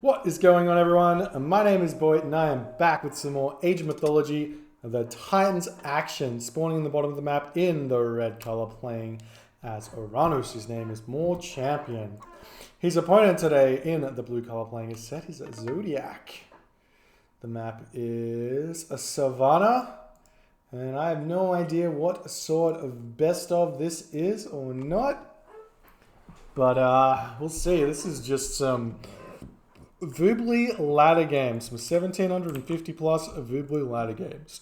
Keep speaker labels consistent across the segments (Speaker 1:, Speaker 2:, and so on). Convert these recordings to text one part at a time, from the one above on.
Speaker 1: What is going on, everyone? My name is Boyd and I am back with some more Age of Mythology. The Titans action spawning in the bottom of the map in the red color, playing as Oranos, whose name is More Champion. His opponent today in the blue color playing his set is Zodiac. The map is a Savannah, and I have no idea what sort of best of this is or not, but we'll see. This is just some Voobly ladder games, some 1750 plus Voobly ladder games.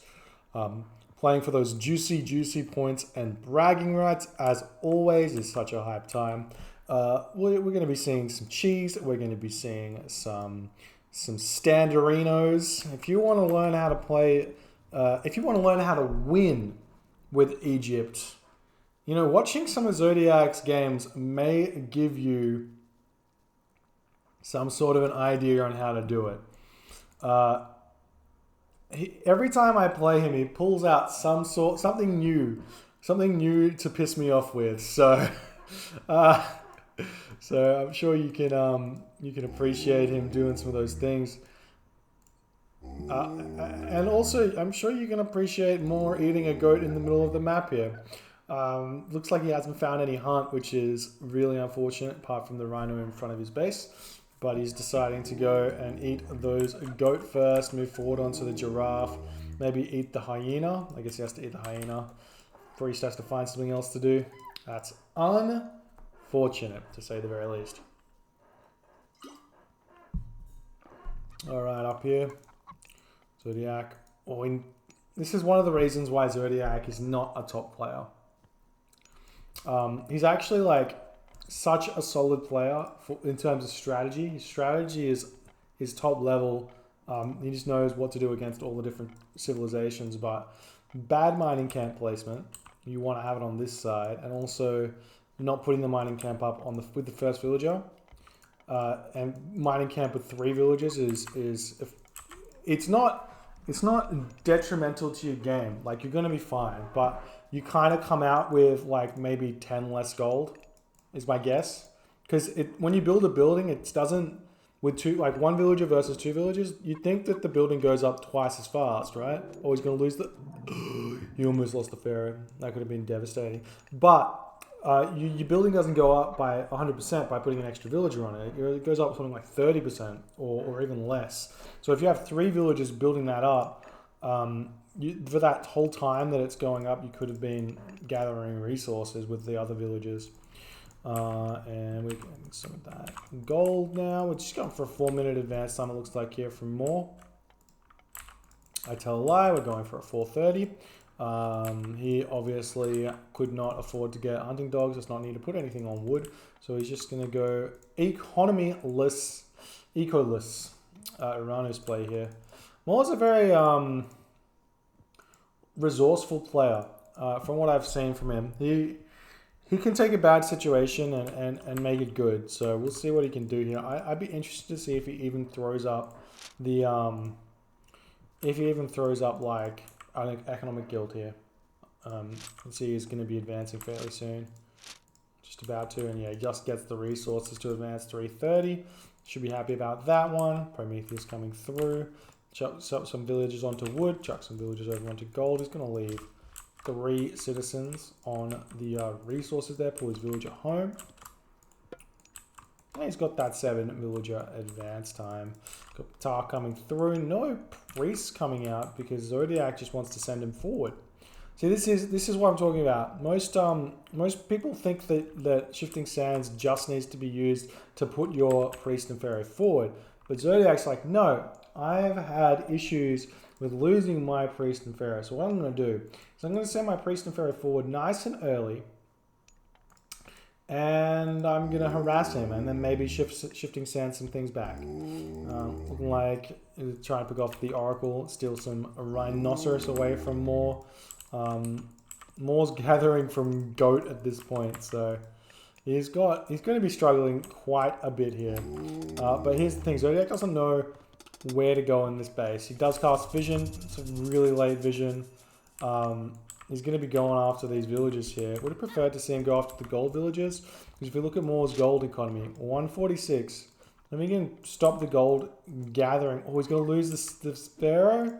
Speaker 1: Playing for those juicy points and bragging rights, as always, is such a hype time. We're going to be seeing some cheese. We're going to be seeing some standerinos. If you want to learn how to play, if you want to learn how to win with Egypt, you know, watching some of Zodiac's games may give you some sort of an idea on how to do it. Every time I play him, he pulls out something new to piss me off with. So, so I'm sure you can appreciate him doing some of those things. And also, I'm sure you can appreciate more eating a goat in the middle of the map here. Looks like he hasn't found any hunt, which is really unfortunate, apart from the rhino in front of his base. But he's deciding to go and eat those goat first, move forward onto the giraffe, maybe eat the hyena. I guess he has to eat the hyena. Priest has to find something else to do. That's unfortunate, to say the very least. Alright, up here. Zodiac. This is one of the reasons why Zodiac is not a top player. He's actually like such a solid player in terms of strategy. His strategy is top level. He just knows what to do against all the different civilizations. But bad mining camp placement, you want to have it on this side, and also not putting the mining camp up on with the first villager. And mining camp with 3 villagers it's not detrimental to your game. Like, you're going to be fine, but you kind of come out with like maybe 10 less gold, is my guess. Because when you build a building, it doesn't, with one villager versus 2 villagers, you'd think that the building goes up twice as fast, right? Or he's going to lose you almost lost the pharaoh. That could have been devastating. But your building doesn't go up by 100% by putting an extra villager on it. It goes up something like 30% or even less. So if you have 3 villagers building that up, for that whole time that it's going up, you could have been gathering resources with the other villagers. And we're getting some of that gold now. We're just going for a 4-minute advance time, it looks like, here from more. I tell a lie, we're going for a 4:30. He obviously could not afford to get hunting dogs, does not need to put anything on wood. So he's just going to go ecoless Oranos play here. Moore's a very resourceful player, from what I've seen from him. He can take a bad situation and make it good. So we'll see what he can do here. I'd be interested to see if he even throws up like an economic guild here. Let's see, he's going to be advancing fairly soon. Just about to, and yeah, he just gets the resources to advance 3:30. Should be happy about that one. Prometheus coming through. Chuck some villagers onto wood. Chuck some villagers over onto gold. He's going to leave 3 citizens on the resources there. Pull his villager home. And he's got that 7 villager advance time. Got Tar coming through. No priests coming out because Zodiac just wants to send him forward. See, this is what I'm talking about. Most people think that Shifting Sands just needs to be used to put your priest and pharaoh forward, but Zodiac's like, no, I've had issues with losing my priest and pharaoh. So what I'm going to do is I'm going to send my priest and pharaoh forward nice and early, and I'm going to harass him, and then maybe Shifting Sands some things back. Looking like try and pick off the oracle, steal some rhinoceros away from Moore. Moore's gathering from goat at this point, so he's going to be struggling quite a bit here. But here's the thing: Zodiac doesn't know where to go in this base. He does cast vision. It's a really late vision. He's going to be going after these villagers here. Would have preferred to see him go after the gold villagers, because if you look at Moore's gold economy, 146. Then we can stop the gold gathering. Oh, he's going to lose this Pharaoh.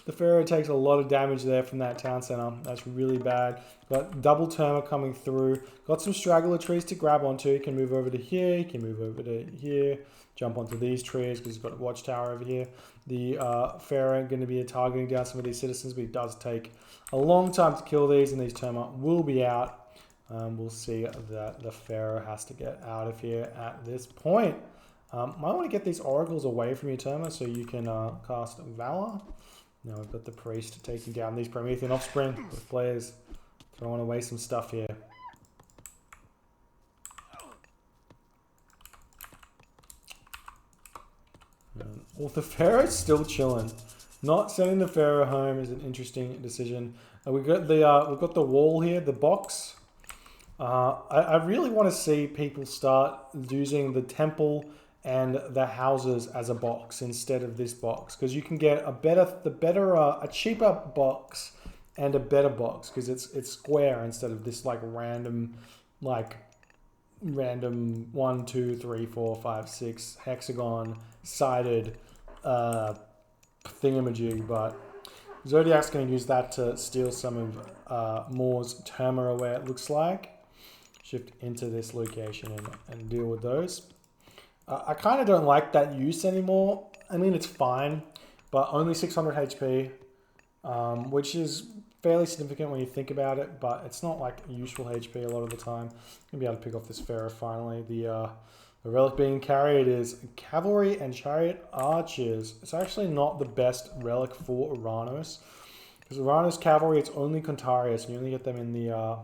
Speaker 1: The Pharaoh takes a lot of damage there from that town center. That's really bad. Got double Terma coming through. Got some straggler trees to grab onto. He can move over to here. He can move over to here. Jump onto these trees because he's got a watchtower over here. The Pharaoh going to be targeting down some of these citizens, but he does take a long time to kill these, and these Terma will be out. We'll see that the Pharaoh has to get out of here at this point. Might want to get these oracles away from your Terma so you can cast Valor. Now we've got the priest taking down these Promethean offspring with players throwing away some stuff here. Well, the Pharaoh's still chilling. Not sending the Pharaoh home is an interesting decision. We've got the wall here, the box. I really want to see people start using the temple and the houses as a box instead of this box, because you can get a cheaper box and a better box because it's square instead of this like random 1, 2, 3, 4, 5, 6 hexagon sided thingamajig. But Zodiac's going to use that to steal some of Moore's Terma away, it looks like. Shift into this location and deal with those. I kind of don't like that use anymore. I mean, it's fine, but only 600 HP, which is fairly significant when you think about it, but it's not like useful HP a lot of the time. Gonna be able to pick off this Pharaoh finally. The relic being carried is Cavalry and Chariot Archers. It's actually not the best relic for Oranos, because Oranos Cavalry, it's only Contarius, and you only get them in the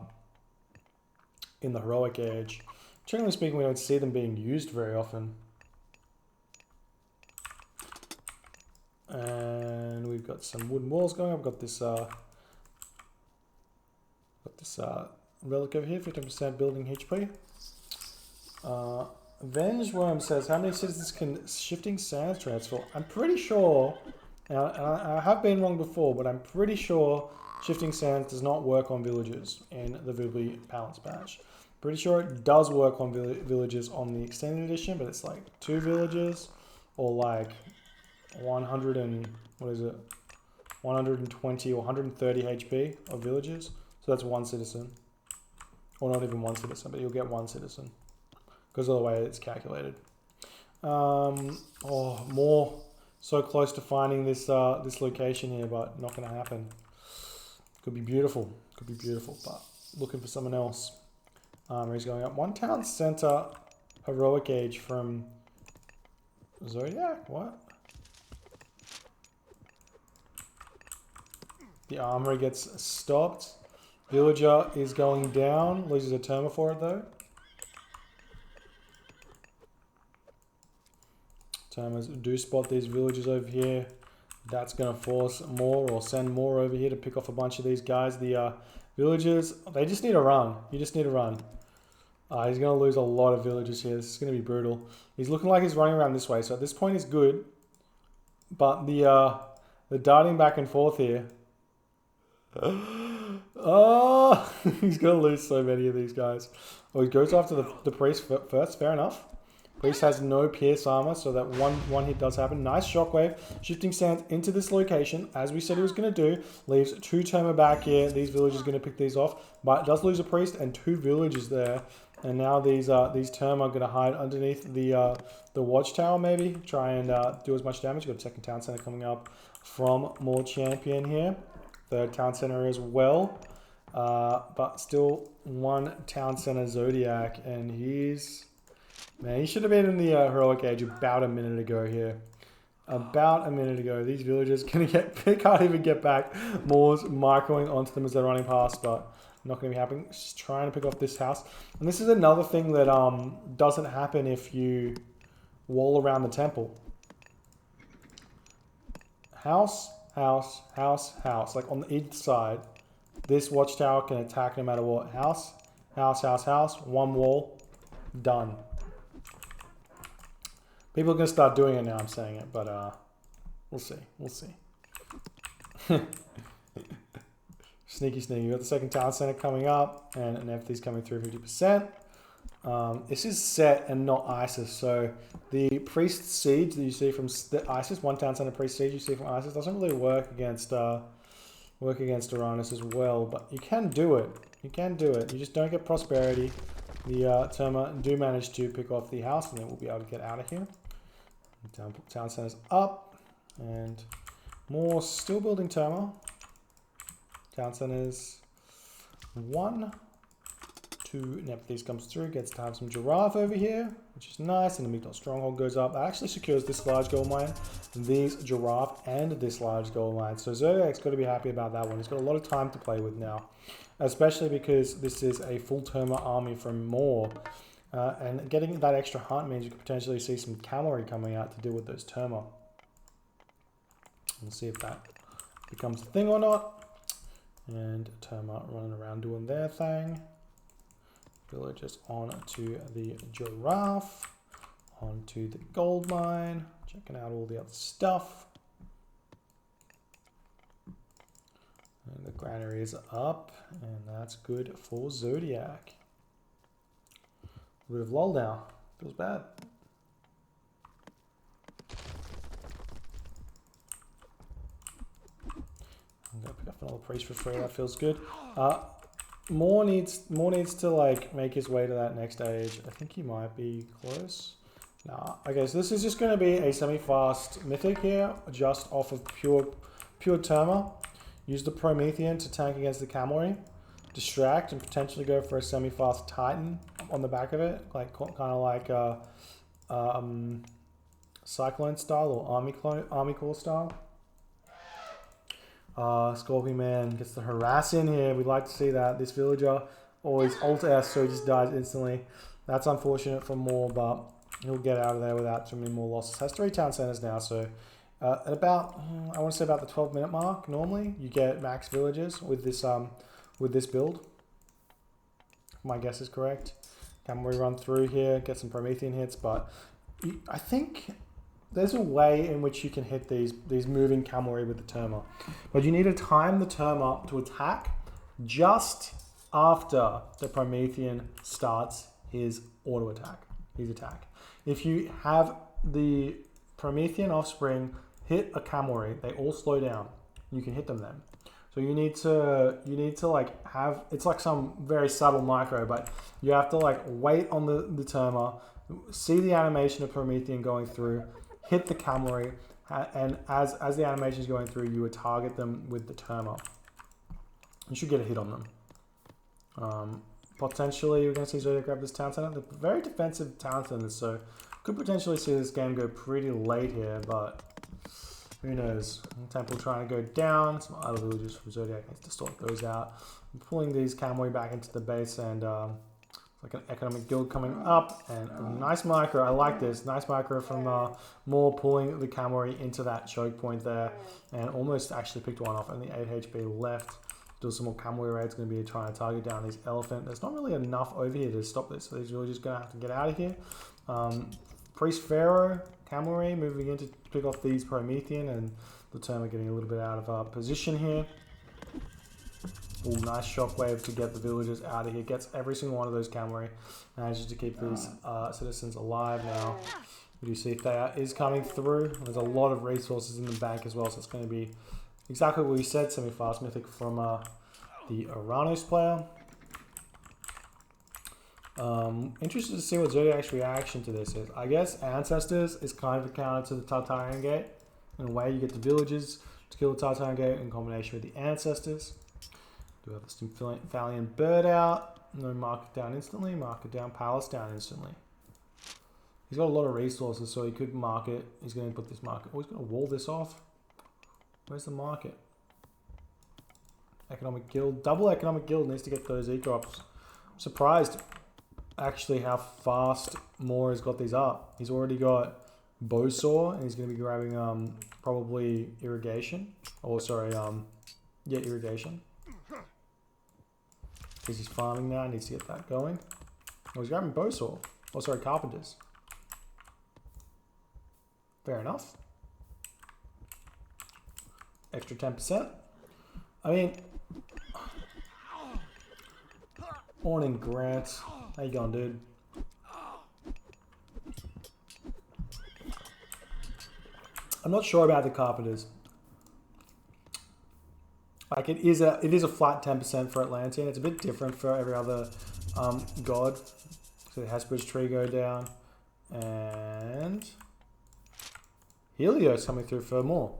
Speaker 1: Heroic Age. Generally speaking, we don't see them being used very often. And we've got some wooden walls going. I've got this relic over here, 15% building HP. Avenged Worm says, how many citizens can Shifting Sands transfer? I'm pretty sure, and I have been wrong before, but I'm pretty sure Shifting Sands does not work on villages in the Voobly Balance Patch. Pretty sure it does work on villages on the extended edition, but it's like 2 villages or like 120 or 130 HP of villages. So that's 1 citizen, or not even 1 citizen, but you'll get 1 citizen because of the way it's calculated. Oh, more so close to finding this this location here, but not going to happen. Could be beautiful, but looking for someone else. He's going up 1 town center, Heroic Age from Zodiac. What? The armory gets stopped. Villager is going down. Loses a Terma for it though. Termas do spot these villagers over here. That's going to force more or send more over here to pick off a bunch of these guys. The villagers, they just need to run. You just need to run. He's going to lose a lot of villagers here. This is going to be brutal. He's looking like he's running around this way. So at this point, he's good. But the darting back and forth here. Oh, he's going to lose so many of these guys. Oh, he goes after the priest first. Fair enough. Priest has no pierce armor, so that one hit does happen. Nice shockwave. Shifting Sands into this location, as we said he was going to do. Leaves 2 Terma back here. These villagers are going to pick these off. But does lose a priest and 2 villagers there. And now these Terma are going to hide underneath the watchtower, maybe. Try and do as much damage. Got a second town center coming up from more champion here. Third town center as well. But still 1 town center Zodiac. And he's... Man, he should have been in the Heroic Age about a minute ago here. About a minute ago. These villagers can't even get back. Moore's microing onto them as they're running past, but not going to be happening. Just trying to pick off this house. And this is another thing that doesn't happen if you wall around the temple. House, house, house, house. Like on each side. This watchtower can attack no matter what. House, house, house, house. 1 wall. Done. People are going to start doing it now, I'm saying it, but we'll see. We'll see. Sneaky, sneaky. You got the second town center coming up, and an FT's coming through 50%. This is Set and not Isis, so the Priest Siege that you see from the Isis, one town center Priest Siege you see from Isis, doesn't really work against Oranos as well, but you can do it. You can do it. You just don't get Prosperity. The Terma do manage to pick off the house, and then we'll be able to get out of here. Town center's up, and more still building Terma. Town centers 1, 2, Nephthys comes through, gets to have some giraffe over here, which is nice, and the Migdal Stronghold goes up. That actually secures this large gold mine, these giraffe, and this large gold mine. So Zodiac's got to be happy about that one. He's got a lot of time to play with now, especially because this is a full Terma army from Moor. And getting that extra hunt means you could potentially see some cavalry coming out to deal with those Terma. We'll see if that becomes a thing or not. And Terma running around doing their thing. Villagers on to the giraffe, onto the gold mine, checking out all the other stuff. And the granary is up, and that's good for Zodiac. A bit of lull now, feels bad. I'm gonna pick up another priest for free, that feels good. Moore needs to like make his way to that next age. I think he might be close. Nah. Okay, so this is just going to be a semi-fast mythic here, just off of pure Terma. Use the Promethean to tank against the cavalry, distract, and potentially go for a semi-fast Titan on the back of it, like kind of like Cyclone style or Army Core style. Scorpion Man gets the harass in here. We'd like to see that. This villager always alt S, so he just dies instantly. That's unfortunate for Moore, but he'll get out of there without too many more losses. Has 3 town centers now, so at about, I want to say about the 12-minute mark, normally, you get max villagers with this build. My guess is correct. Cavalry run through here, get some Promethean hits, but I think there's a way in which you can hit these moving cavalry with the Terma. But you need to time the Terma to attack just after the Promethean starts his auto attack, his attack. If you have the Promethean offspring hit a cavalry, they all slow down. You can hit them then. So you need to like have, it's like some very subtle micro, but you have to like wait on the Terma, see the animation of Promethean going through, hit the cavalry, and as the animation is going through, you would target them with the Terma. You should get a hit on them. Potentially, you're going to see Zodiac grab this town center. They're very defensive town centers, so could potentially see this game go pretty late here, but who knows. Temple trying to go down. Some other villagers from Zodiac needs to sort those out. I'm pulling these cavalry back into the base, and like an economic guild coming up, and a nice micro. I like this. Nice micro from Moore pulling the cavalry into that choke point there, and almost actually picked one off. Only 8 HP left. Do some more cavalry raids. Going to be trying to target down these elephant. There's not really enough over here to stop this, so these villagers going to have to get out of here. Priest Pharaoh cavalry moving in to pick off these Promethean, and the Terma getting a little bit out of position here. Ooh, nice shockwave to get the villagers out of here. Gets every single one of those cavalry. Manages to keep these citizens alive now. We do see Thea is coming through. There's a lot of resources in the bank as well, so it's going to be exactly what we said, semi-fast mythic from the Oranos player. Interested to see what Zodiac's reaction to this is. I guess Ancestors is kind of a counter to the Tartarian Gate. In a way, you get the villagers to kill the Tartarian Gate in combination with the Ancestors. Do have the Symphalian Bird out. No, mark it down instantly. Mark it down. Palace down instantly. He's got a lot of resources, so he could mark it. He's going to put this market. Oh, he's going to wall this off. Where's the market? Economic Guild. Double Economic Guild needs to get those E-drops. I'm surprised actually how fast Moore has got these up. He's already got Bowsaw, and he's going to be grabbing probably Irrigation. Oh, sorry, yeah, Irrigation. Because he's farming now, needs to get that going. Oh, he's grabbing Bowsaw. Oh, sorry, Carpenters. Fair enough. Extra 10%. I mean, Morning, Grant. How you going, dude? I'm not sure about the Carpenters. Like it is a flat 10% for Atlantean. It's a bit different for every other god. So the Hesper's tree go down, and Helios coming through for more.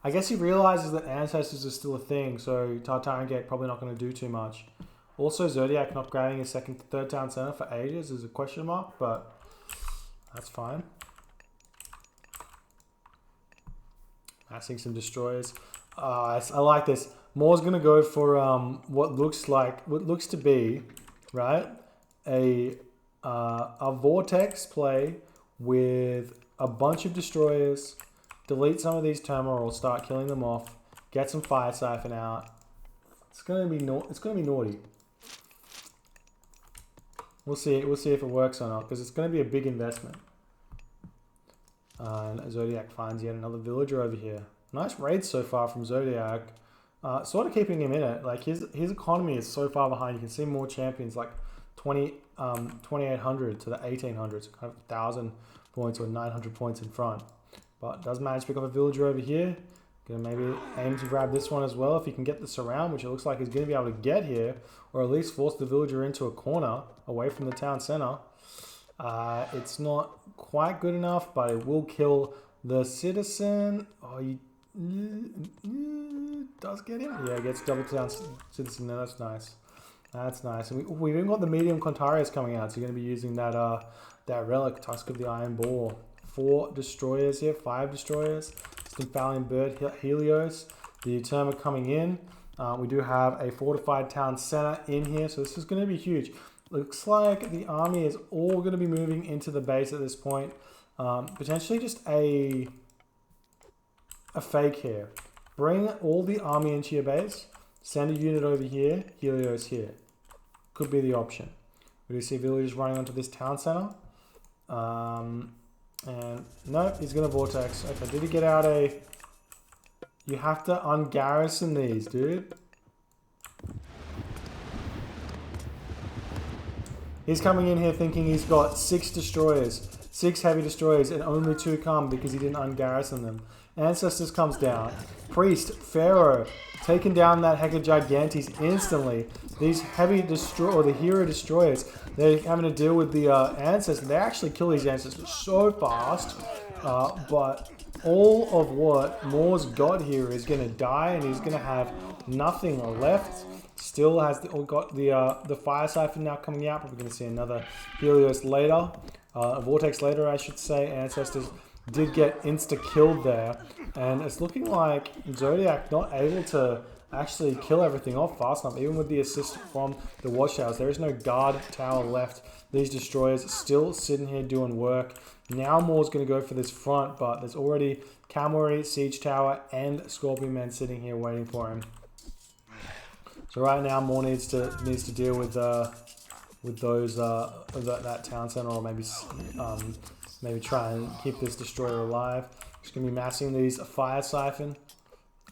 Speaker 1: I guess he realizes that Ancestors is still a thing, so Tartarian Gate probably not going to do too much. Also, Zodiac not grabbing his third town center for ages is a question mark, but that's fine. Massing some destroyers. I like this. Moore's going to go for what looks to be, right, a Vortex play with a bunch of destroyers. Delete some of these Terminals, start killing them off. Get some Fire Siphon out. It's gonna be naughty. We'll see if it works or not, because it's gonna be a big investment. And Zodiac finds yet another villager over here. Nice raid so far from Zodiac. Sort of keeping him in it. Like his economy is so far behind. You can see more champions like 2,800 to the 1,800, so kind of 1,000 points or 900 points in front. But does manage to pick up a villager over here. Gonna maybe aim to grab this one as well if he can get the surround, which it looks like he's gonna be able to get here, or at least force the villager into a corner away from the town center. It's not quite good enough, but it will kill the citizen. Oh, he does get him. Yeah, gets double town citizen there. That's nice. That's nice. And we've even got the medium Contarius coming out, so you're gonna be using that relic, Tusk of the Iron Boar. 4 destroyers here, 5 destroyers. Stymphallian Bird, Helios. The Uterma coming in. We do have a fortified town center in here, so this is going to be huge. Looks like the army is all going to be moving into the base at this point. Potentially just a fake here. Bring all the army into your base. Send a unit over here. Helios here. Could be the option. We do see villagers running onto this town center. And no, he's going to Vortex. Okay, did he get out a... You have to ungarrison these, dude. He's coming in here thinking he's got 6 destroyers. 6 heavy destroyers, and only 2 come because he didn't ungarrison them. Ancestors comes down. Priest, Pharaoh, taking down that Heca Gigantes instantly. These heavy the hero destroyers, they're having to deal with the ancestors. They actually kill these ancestors so fast, but all of what Moore's got here is going to die, and he's going to have nothing left. Still has got the Fire Siphon now coming out, but we're going to see another Helios later, a Vortex later, I should say. Ancestors did get insta-killed there, and it's looking like Zodiac not able to actually kill everything off fast enough, even with the assist from the watchtowers. There is no guard tower left. These destroyers still sitting here doing work. Now Moore's going to go for this front, but there's already Cavalry, Siege Tower, and Scorpion Men sitting here waiting for him. So right now Moore needs to deal with those that town center, or maybe try and keep this destroyer alive. Just going to be massing these Fire Siphon.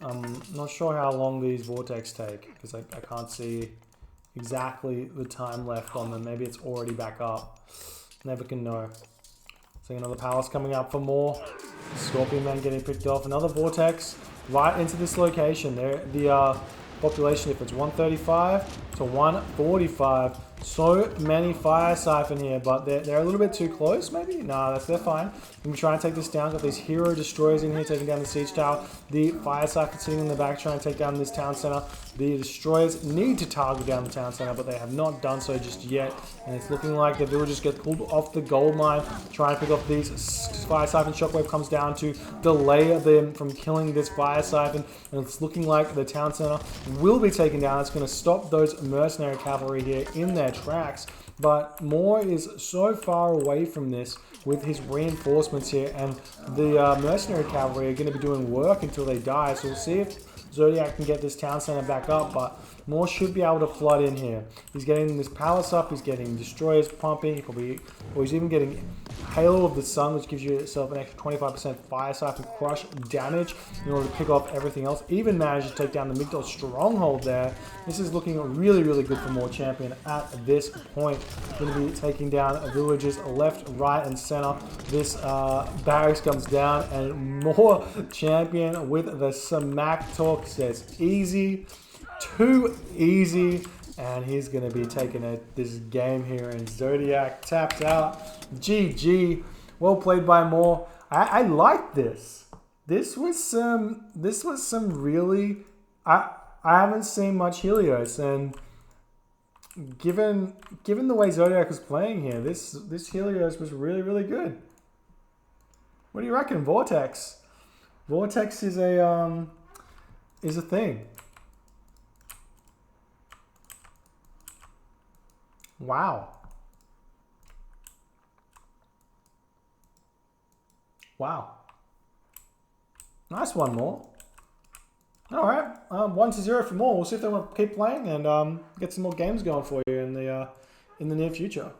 Speaker 1: I'm not sure how long these Vortex take, because I can't see exactly the time left on them. Maybe it's already back up. Never can know. Seeing another Palace coming up for more. Scorpion Man getting picked off. Another Vortex right into this location. The population difference, 135 to 145. So many Fire Siphon here, but they're a little bit too close, maybe? Nah, they're fine. We can try and take this down. Got these hero destroyers in here taking down the Siege Tower. The Fire Siphon sitting in the back trying to take down this town center. The destroyers need to target down the town center, but they have not done so just yet. And it's looking like the villagers get pulled off the gold mine, trying to pick off these Fire Siphon. Shockwave comes down to delay them from killing this Fire Siphon. And it's looking like the town center will be taken down. It's going to stop those mercenary cavalry here in their tracks. But Moore is so far away from this with his reinforcements here, and the mercenary cavalry are going to be doing work until they die. So we'll see if Zodiac can get this town center back up, but Moore should be able to flood in here. He's getting this palace up, he's getting destroyers pumping, he's even getting Halo of the Sun, which gives you yourself an extra 25% Fire Siphon Crush damage in order to pick off everything else. Even managed to take down the Migdol Stronghold there. This is looking really, really good for more champion at this point. Going to be taking down villages left, right, and center. This barracks comes down, and more champion with the smack talk says easy, too easy. And he's going to be taking this game here, and Zodiac tapped out. GG. Well played by Moore. I like this. This was some really... I haven't seen much Helios, and given the way Zodiac was playing here, this Helios was really, really good. What do you reckon, Vortex? Vortex is a thing. Wow. Wow. Nice one, More. All right. 1-0 for More. We'll see if they want to keep playing and get some more games going for you in the near future.